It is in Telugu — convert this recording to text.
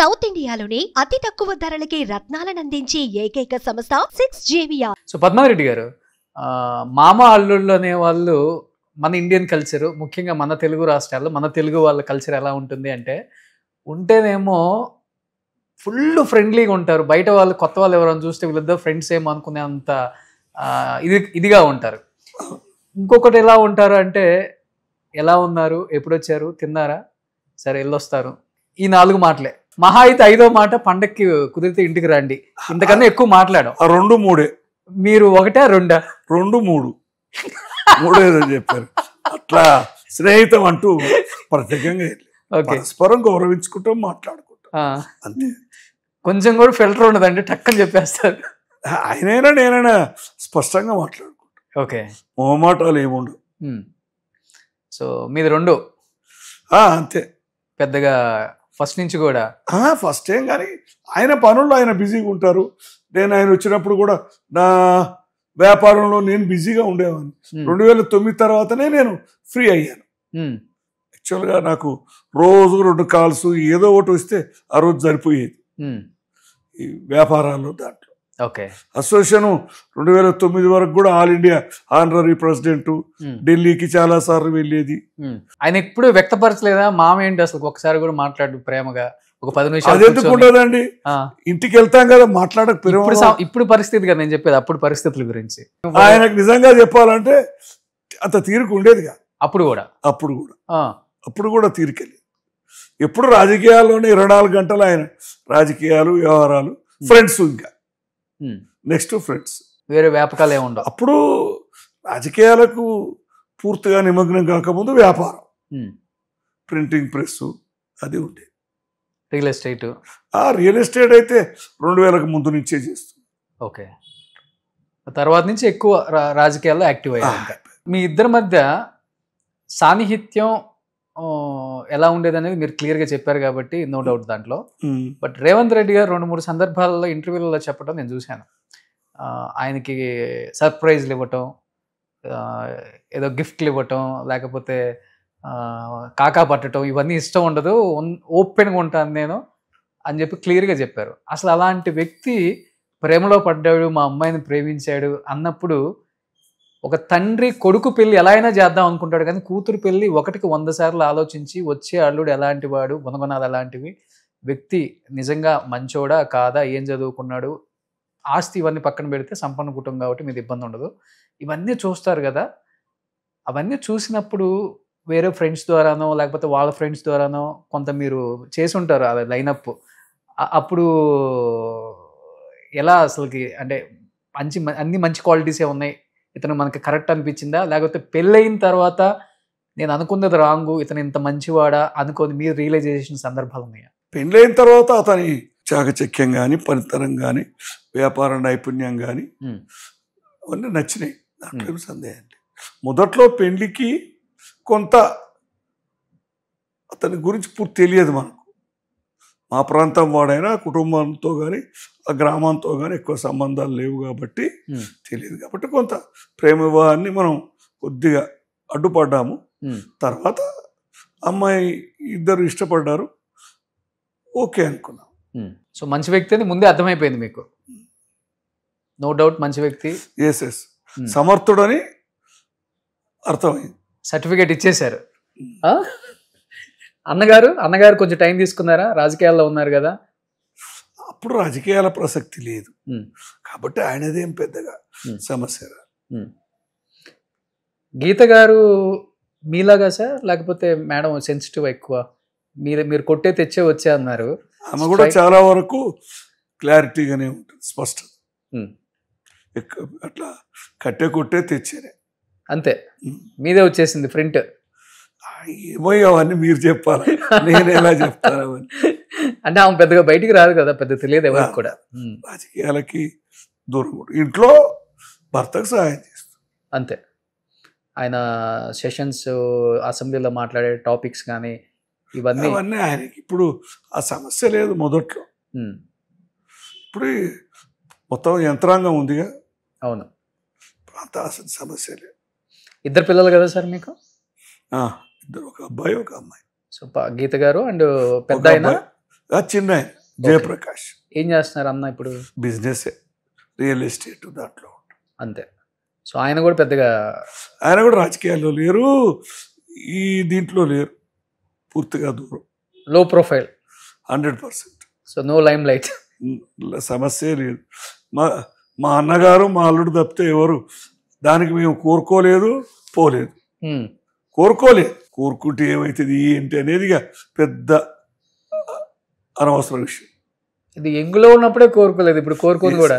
సౌత్ ఇండియాలోని అతి తక్కువ ధరలకి రత్నాలను అందించే ఏకైక సంస్థ 6JVR. సో పద్మారెడ్డి గారు, మామ అల్లుళ్ళు అనే వాళ్ళు మన ఇండియన్ కల్చర్, ముఖ్యంగా మన తెలుగు రాష్ట్రాల్లో మన తెలుగు వాళ్ళ కల్చర్ ఎలా ఉంటుంది అంటే, ఉంటేనేమో ఫుల్ ఫ్రెండ్లీగా ఉంటారు. బయట వాళ్ళు కొత్త వాళ్ళు ఎవరైనా చూస్తే వీళ్ళిద్దరు ఫ్రెండ్స్ ఏమో అనుకునే అంత ఇదిగా ఉంటారు. ఇంకొకటి ఎలా ఉంటారు అంటే, ఎలా ఉన్నారు, ఎప్పుడు వచ్చారు, తిన్నారా, సరే వెళ్ళొస్తారు, ఈ 4 మాటలే. మహా అయితే 5వ మాట పండక్కి కుదిరితే ఇంటికి రండి. ఇంతకన్నా ఎక్కువ మాట్లాడాం. 2, 3 మీరు 1, 2 2, 3 ఏదో చెప్పారు. అట్లా స్నేహితం అంటూ ప్రత్యేకంగా పరస్పరం గౌరవించుకుంటాం, మాట్లాడుకుంటాం అంతే. కొంచెం కూడా ఫిల్టర్ ఉండదండి, టక్కని చెప్పేస్తారు. ఆయనైనా నేనైనా స్పష్టంగా మాట్లాడుకుంటాం. ఓకే, మొహమాటాలు ఏముండవు. సో మీది 2 అంతే. పెద్దగా ఫస్ట్ నుంచి కూడా ఫస్ట్ ఏం కానీ ఆయన పనుల్లో ఆయన బిజీగా ఉంటారు. నేను ఆయన వచ్చినప్పుడు కూడా నా వ్యాపారంలో నేను బిజీగా ఉండేవాడిని. 2009 తర్వాతనే నేను ఫ్రీ అయ్యాను. యాక్చువల్గా నాకు రోజు 2 కాల్స్ ఏదో ఒకటి వస్తే ఆ రోజు సరిపోయేది ఈ వ్యాపారాల్లో. దాంట్లో ఓకే, అసోసియేషన్ 2009 వరకు కూడా ఆల్ ఇండియా ఆనరరీ ప్రెసిడెంట్, ఢిల్లీకి చాలా సార్లు వెళ్ళేది. ఆయన ఎప్పుడు వ్యక్తపరచలేదా మామ ఏంటి అసలు, ఒకసారి కూడా మాట్లాడు ప్రేమగా ఒక 10 నిమిషాలు? అది ఎందుకు ఉండదండి, ఇంటికి వెళ్తాం కదా మాట్లాడక. ఇప్పుడు పరిస్థితి కదా నేను చెప్పేది, అప్పుడు పరిస్థితుల గురించి. ఆయనకు నిజంగా చెప్పాలంటే అంత తీరిక ఉండేదిగా అప్పుడు కూడా తీరికెళ్ళి. ఎప్పుడు రాజకీయాల్లోనే 24 గంటలు ఆయన రాజకీయాలు, వ్యవహారాలు, ఫ్రెండ్స్, ఇంకా నెక్స్ట్ ఫ్రెండ్స్, వేరే వ్యాపకాలు ఏముండవు. అప్పుడు రాజకీయాలకు పూర్తిగా నిమగ్నం కాకముందు వ్యాపారం, ప్రింటింగ్ ప్రెస్ అది ఉండేది. రియల్ ఎస్టేట్ అయితే 2000కు ముందు నుంచే చేస్తుంది. ఓకే, తర్వాత నుంచి ఎక్కువ రాజకీయాల్లో యాక్టివ్ అయ్యారు. మీ ఇద్దరి మధ్య సాన్నిహిత్యం ఎలా ఉండేది అనేది మీరు క్లియర్గా చెప్పారు కాబట్టి నో డౌట్ దాంట్లో. బట్ రేవంత్ రెడ్డి గారు 2-3 సందర్భాలలో ఇంటర్వ్యూలలో చెప్పడం నేను చూశాను. ఆయనకి సర్ప్రైజ్లు ఇవ్వటం, ఏదో గిఫ్ట్లు ఇవ్వటం, లేకపోతే కాకా పట్టడం, ఇవన్నీ ఇష్టం ఉండదు, ఓపెన్గా ఉంటాను నేను అని చెప్పి క్లియర్గా చెప్పారు. అసలు అలాంటి వ్యక్తి ప్రేమలో పడ్డాడు, మా అమ్మాయిని ప్రేమించాడు అన్నప్పుడు ఒక తండ్రి కొడుకు పెళ్లి ఎలా అయినా చేద్దాం అనుకుంటాడు, కానీ కూతురు పెళ్లి 1కి 100 సార్లు ఆలోచించి వచ్చే అల్లుడు ఎలాంటి వాడు, గుణగుణాలు ఎలాంటివి, వ్యక్తి నిజంగా మంచోడా కాదా, ఏం చదువుకున్నాడు, ఆస్తి, ఇవన్నీ పక్కన పెడితే సంపన్న కుటుంబం కాబట్టి మీద ఇబ్బంది ఉండదు, ఇవన్నీ చూస్తారు కదా. అవన్నీ చూసినప్పుడు వేరే ఫ్రెండ్స్ ద్వారానో లేకపోతే వాళ్ళ ఫ్రెండ్స్ ద్వారానో కొంత మీరు చేసి ఉంటారు అలా లైనప్. అప్పుడు ఎలా అసలుకి అంటే అన్ని మంచి క్వాలిటీసే ఉన్నాయి, ఇతను మనకి కరెక్ట్ అనిపించిందా, లేకపోతే పెళ్ళయిన తర్వాత నేను అనుకున్నది రాంగు, ఇతను ఇంత మంచివాడా అనుకోని మీరు రియలైజ్ చేసిన సందర్భాలు ఉన్నాయా? పెళ్ళైన తర్వాత అతని చాకచక్యం కానీ, పనితనం కానీ, వ్యాపార నైపుణ్యం కానీ అవన్నీ నచ్చినాయి, దాంట్లో సందేహం. మొదట్లో పెళ్లికి కొంత అతని గురించి పూర్తి తెలియదు మనకు. మా ప్రాంతం వాడైనా కుటుంబంతో కానీ ఆ గ్రామంతో కానీ ఎక్కువ సంబంధాలు లేవు కాబట్టి తెలియదు. కాబట్టి కొంత ప్రేమ వివాహాన్ని మనం కొద్దిగా అడ్డుపడ్డాము. తర్వాత అమ్మాయి ఇద్దరు ఇష్టపడ్డారు, ఓకే అనుకున్నాం. సో మంచి వ్యక్తి అని ముందే అర్థమైపోయింది మీకు, నో డౌట్ మంచి వ్యక్తి, ఎస్ సమర్థుడని అర్థమైంది. సర్టిఫికేట్ ఇచ్చేశారు. అన్నగారు కొంచెం టైం తీసుకున్నారా, రాజకీయాల్లో ఉన్నారు కదా? అప్పుడు రాజకీయాల ప్రసక్తి లేదు కాబట్టి ఆయనదేం పెద్దగా సమస్య. గీత గారు మీలాగా సార్, లేకపోతే మేడం సెన్సిటివ్ ఎక్కువ? మీరు కొట్టే తెచ్చే వచ్చే అన్నారు. ఆమె కూడా చాలా వరకు క్లారిటీగానే ఉంటుంది, స్పష్టం. అట్లా కొట్టే తెచ్చేనే అంతే, మీదే వచ్చేసింది ప్రింట్. ఏమో అవన్నీ మీరు చెప్పాలి, నేను ఎలా చెప్తాను అవన్నీ. అంటే ఆమె పెద్దగా బయటికి రాదు కదా, పెద్ద తెలియదు ఎవరికి కూడా. రాజకీయాలకి దూరం, ఇంట్లో భర్తకు సహాయం చేస్తుంది అంతే. ఆయన సెషన్స్, అసెంబ్లీలో మాట్లాడే టాపిక్స్ కానీ ఇవన్నీ ఆయనకి ఇప్పుడు ఆ సమస్య లేదు. మొదట్లో ఇప్పుడు మొత్తం యంత్రాంగం ఉందిగా. అవును, అంత సమస్య లేదు. 2 పిల్లలు కదా సార్ మీకు? ఇద్దరు, ఒక అబ్బాయి ఒక అమ్మాయి. సో గీత గారు అండ్ పెద్ద ఆయన చిన్న ఆయన జయప్రకాష్. ఏం చేస్తున్నారు అన్న ఇప్పుడు? బిజినెస్, రియల్ ఎస్టేట్ దాంట్లో అంతే. సో ఆయన కూడా పెద్దగా, ఆయన కూడా రాజకీయాల్లో లేరు, ఈ దీంట్లో లేరు, పూర్తిగా దూరం, low profile 100%. So no limelight, సమస్య లేదు. మా అన్నగారు మా అల్లుడు తప్పితే ఎవరు దానికి మేము కోరుకోలేదు, పోలేదు, కోరుకోలేదు. కోరుకుంటే ఏమవుతుంది ఏంటి అనేది పెద్ద అనవసర విషయం. ఇది ఎంగులో ఉన్నప్పుడే కోరుకోలేదు, ఇప్పుడు కోరుకోదు కూడా.